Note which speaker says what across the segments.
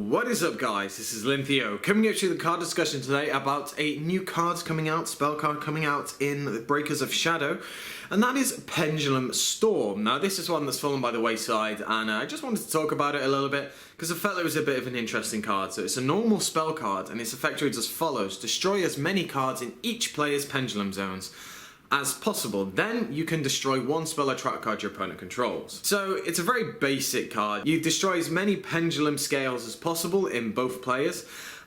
Speaker 1: What is up, guys? This is Lintheo coming up to the card discussion today about a new card coming out, spell card coming out in Breakers of Shadow, and that is Pendulum Storm. Now this is one that's fallen by the wayside, and I just wanted to talk about it a little bit because I felt it was a bit of an interesting card. So it's a normal spell card, and its effect reads as follows: destroy as many cards in each player's pendulum zones as possible. Then you can destroy one spell or trap card your opponent controls. So it's a very basic card. You destroy as many pendulum scales as possible in both players,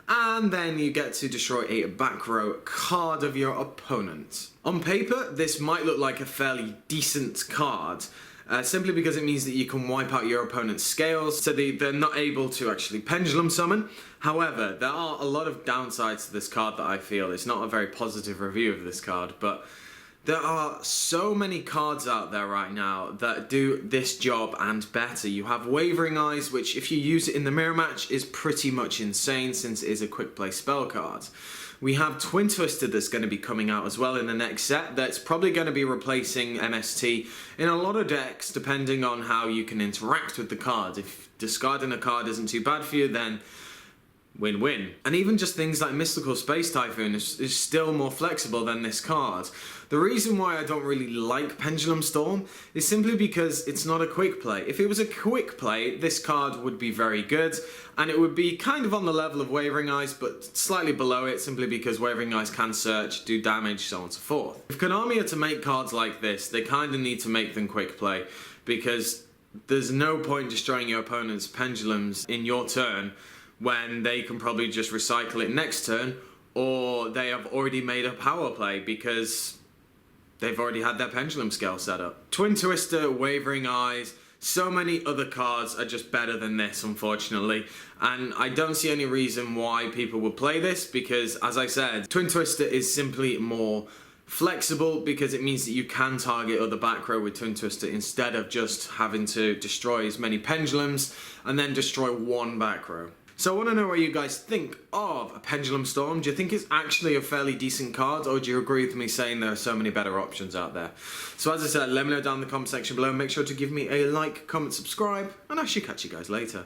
Speaker 1: and then you get to destroy a back row card of your opponent. On paper, this might look like a fairly decent card, simply because it means that you can wipe out your opponent's scales, so they're not able to actually pendulum summon. However, there are a lot of downsides to this card that I feel. It's not a very positive review of this card, but there are so many cards out there right now that do this job and better. You have Wavering Eyes, which if you use it in the mirror match is pretty much insane since it is a quick play spell card. We have Twin Twister that's going to be coming out as well in the next set, that's probably going to be replacing MST in a lot of decks depending on how you can interact with the card. If discarding a card isn't too bad for you, then win-win. And even just things like Mystical Space Typhoon is still more flexible than this card. The reason why I don't really like Pendulum Storm is simply because it's not a quick play. If it was a quick play, this card would be very good, and it would be kind of on the level of Wavering Eyes, but slightly below it, simply because Wavering Eyes can search, do damage, so on and so forth. If Konami are to make cards like this, they kind of need to make them quick play, because there's no point destroying your opponent's pendulums in your turn when they can probably just recycle it next turn, or they have already made a power play because they've already had their pendulum scale set up. Twin Twister, Wavering Eyes, so many other cards are just better than this, unfortunately, and I don't see any reason why people would play this because, as I said, Twin Twister is simply more flexible because it means that you can target other back row with Twin Twister instead of just having to destroy as many pendulums and then destroy one back row. So I want to know what you guys think of a Pendulum Storm. Do you think it's actually a fairly decent card, or do you agree with me saying there are so many better options out there? So as I said, let me know down in the comment section below. Make sure to give me a like, comment, subscribe, and I shall catch you guys later.